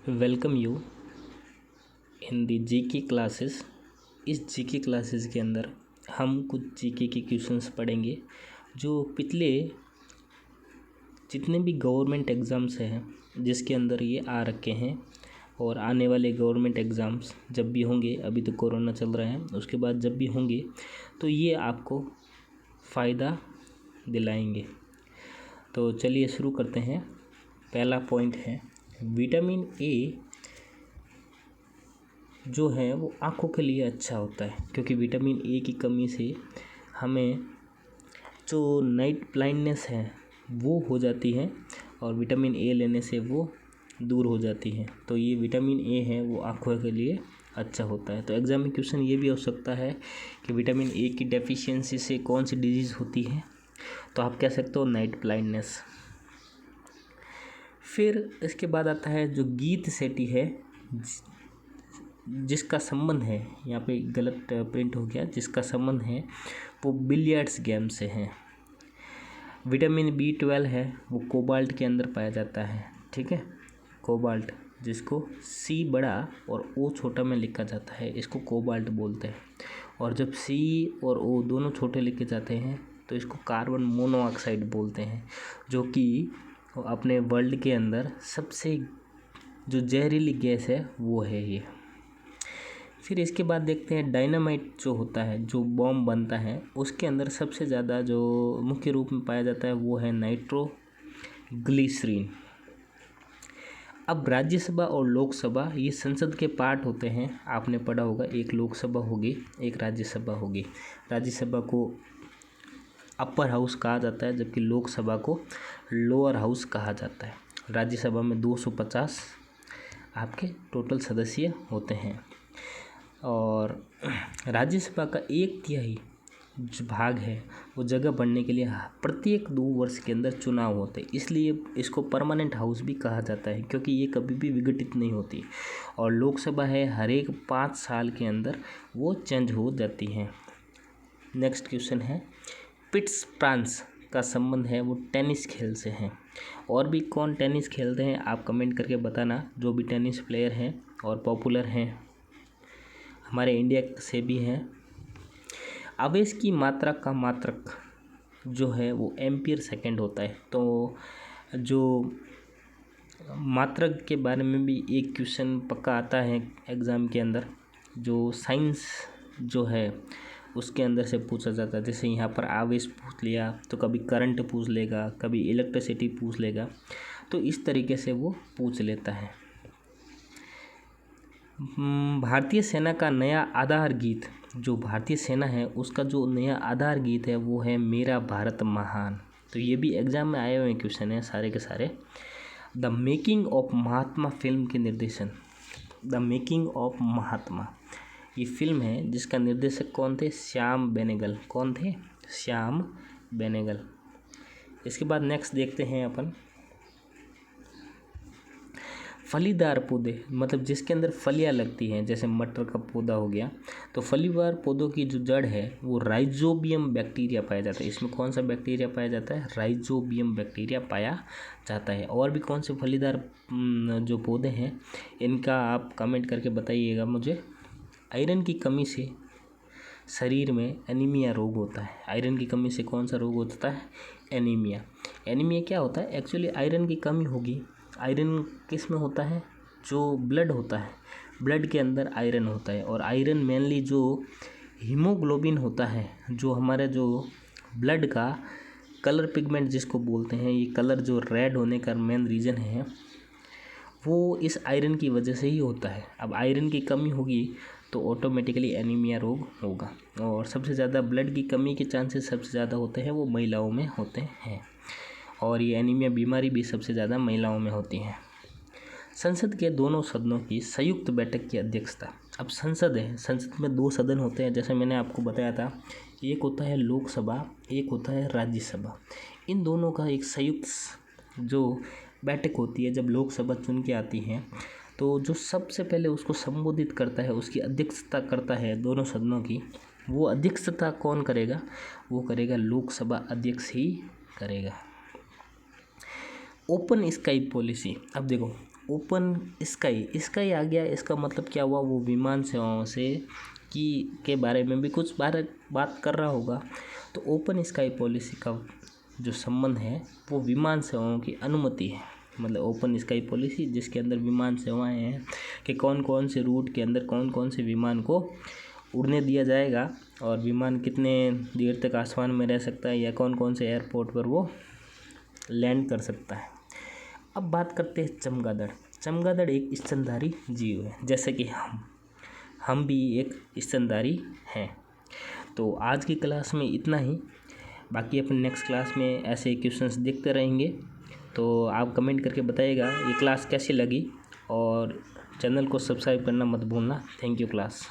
Welcome you in the GK classes. इस GK classes के अंदर हम कुछ जीके के क्वेश्चंस पढ़ेंगे जो पिछले जितने भी गवर्नमेंट एग्ज़ाम्स हैं जिसके अंदर ये आ रखे हैं और आने वाले गवर्नमेंट एग्ज़ाम्स जब भी होंगे, अभी तो कोरोना चल रहा है, उसके बाद जब भी होंगे तो ये आपको फ़ायदा दिलाएंगे। तो चलिए शुरू करते हैं। पहला पॉइंट है विटामिन ए जो है वो आँखों के लिए अच्छा होता है, क्योंकि विटामिन ए की कमी से हमें जो नाइट ब्लाइंडनेस है वो हो जाती है और विटामिन ए लेने से वो दूर हो जाती है। तो ये विटामिन ए है वो आँखों के लिए अच्छा होता है। तो एग्ज़ाम में क्वेश्चन ये भी हो सकता है कि विटामिन ए की डेफिशिएंसी से कौन सी डिजीज़ होती है, तो आप कह सकते हो नाइट ब्लाइंडनेस। फिर इसके बाद आता है जो गीत सेटी है जिसका संबंध है, यहाँ पे गलत प्रिंट हो गया, जिसका संबंध है वो बिलियर्ड्स गेम से है। विटामिन B12 है वो कोबाल्ट के अंदर पाया जाता है, ठीक है। कोबाल्ट जिसको C बड़ा और O छोटा में लिखा जाता है, इसको कोबाल्ट बोलते हैं। और जब C और O दोनों छोटे लिखे जाते हैं तो इसको कार्बन मोनोऑक्साइड बोलते हैं, जो कि अपने वर्ल्ड के अंदर सबसे जो जहरीली गैस है वो है ये। फिर इसके बाद देखते हैं डायनामाइट जो होता है, जो बॉम्ब बनता है, उसके अंदर सबसे ज़्यादा जो मुख्य रूप में पाया जाता है वो है नाइट्रोग्लिसरीन। अब राज्यसभा और लोकसभा ये संसद के पार्ट होते हैं, आपने पढ़ा होगा, एक लोकसभा होगी एक राज्यसभा होगी। राज्यसभा को अपर हाउस कहा जाता है जबकि लोकसभा को लोअर हाउस कहा जाता है। राज्यसभा में 250 आपके टोटल सदस्य होते हैं और राज्यसभा का 1/3 जो भाग है वो जगह बढ़ने के लिए प्रत्येक 2 वर्ष के अंदर चुनाव होते हैं, इसलिए इसको परमानेंट हाउस भी कहा जाता है, क्योंकि ये कभी भी विघटित नहीं होती। और लोकसभा है हर एक 5 साल के अंदर वो चेंज हो जाती है। नेक्स्ट क्वेश्चन है पिट्स फ्रांस का संबंध है वो टेनिस खेल से है। और भी कौन टेनिस खेलते हैं आप कमेंट करके बताना, जो भी टेनिस प्लेयर हैं और पॉपुलर हैं, हमारे इंडिया से भी हैं। आवेश की मात्रा का मात्रक जो है वो एम्पियर सेकंड होता है। तो जो मात्रक के बारे में भी एक क्वेश्चन पक्का आता है एग्ज़ाम के अंदर, जो साइंस जो है उसके अंदर से पूछा जाता है। जैसे यहाँ पर आवेश पूछ लिया तो कभी करंट पूछ लेगा, कभी इलेक्ट्रिसिटी पूछ लेगा, तो इस तरीके से वो पूछ लेता है। भारतीय सेना का नया आधार गीत, जो भारतीय सेना है उसका जो नया आधार गीत है वो है मेरा भारत महान। तो ये भी एग्ज़ाम में आए हुए क्वेश्चन हैं सारे के सारे। The making of Mahatma film के निर्देशन, द मेकिंग ऑफ महात्मा ये फिल्म है जिसका निर्देशक कौन थे? श्याम बेनेगल। कौन थे? श्याम बेनेगल। इसके बाद नेक्स्ट देखते हैं अपन फलीदार पौधे, मतलब जिसके अंदर फलियाँ लगती हैं, जैसे मटर का पौधा हो गया, तो फलीदार पौधों की जो जड़ है वो राइजोबियम बैक्टीरिया पाया जाता है। इसमें कौन सा बैक्टीरिया पाया जाता है? राइजोबियम बैक्टीरिया पाया जाता है। और भी कौन से फलीदार जो पौधे हैं इनका आप कमेंट करके बताइएगा मुझे। आयरन की कमी से शरीर में एनीमिया रोग होता है। आयरन की कमी से कौन सा रोग होता है? एनीमिया। एनीमिया क्या होता है? एक्चुअली आयरन की कमी होगी। आयरन किस में होता है? जो ब्लड होता है, ब्लड के अंदर आयरन होता है। और आयरन मेनली जो हीमोग्लोबिन होता है, जो हमारा जो ब्लड का कलर पिगमेंट जिसको बोलते हैं, ये कलर जो रेड होने का मेन रीज़न है वो इस आयरन की वजह से ही होता है। अब आयरन की कमी होगी तो ऑटोमेटिकली एनीमिया रोग होगा। और सबसे ज़्यादा ब्लड की कमी के चांसेस सबसे ज़्यादा होते हैं वो महिलाओं में होते हैं, और ये एनीमिया बीमारी भी सबसे ज़्यादा महिलाओं में होती है। संसद के दोनों सदनों की संयुक्त बैठक की अध्यक्षता, अब संसद है, संसद में 2 सदन होते हैं, जैसे मैंने आपको बताया था, एक होता है लोकसभा, एक होता है राज्यसभा। इन दोनों का एक संयुक्त जो बैठक होती है, जब लोकसभा चुन के आती है तो जो सबसे पहले उसको संबोधित करता है, उसकी अध्यक्षता करता है दोनों सदनों की, वो अध्यक्षता कौन करेगा? वो करेगा लोकसभा अध्यक्ष ही करेगा। ओपन स्काई पॉलिसी, अब देखो ओपन स्काई, स्काई आ गया, इसका मतलब क्या हुआ, वो विमान सेवाओं से के बारे में भी कुछ बात कर रहा होगा। तो ओपन स्काई पॉलिसी का जो संबंध है वो विमान सेवाओं की अनुमति है। मतलब ओपन स्काई पॉलिसी जिसके अंदर विमान सेवाएं हैं कि कौन कौन से रूट के अंदर कौन कौन से विमान को उड़ने दिया जाएगा और विमान कितने देर तक आसमान में रह सकता है या कौन कौन से एयरपोर्ट पर वो लैंड कर सकता है। अब बात करते हैं चमगादड़। चमगादड़ एक स्तनधारी जीव है, जैसे कि हम भी एक स्तनधारी हैं। तो आज की क्लास में इतना ही, बाकी अपन नेक्स्ट क्लास में ऐसे क्वेश्चंस देखते रहेंगे। तो आप कमेंट करके बताइएगा ये क्लास कैसी लगी और चैनल को सब्सक्राइब करना मत भूलना। Thank you class.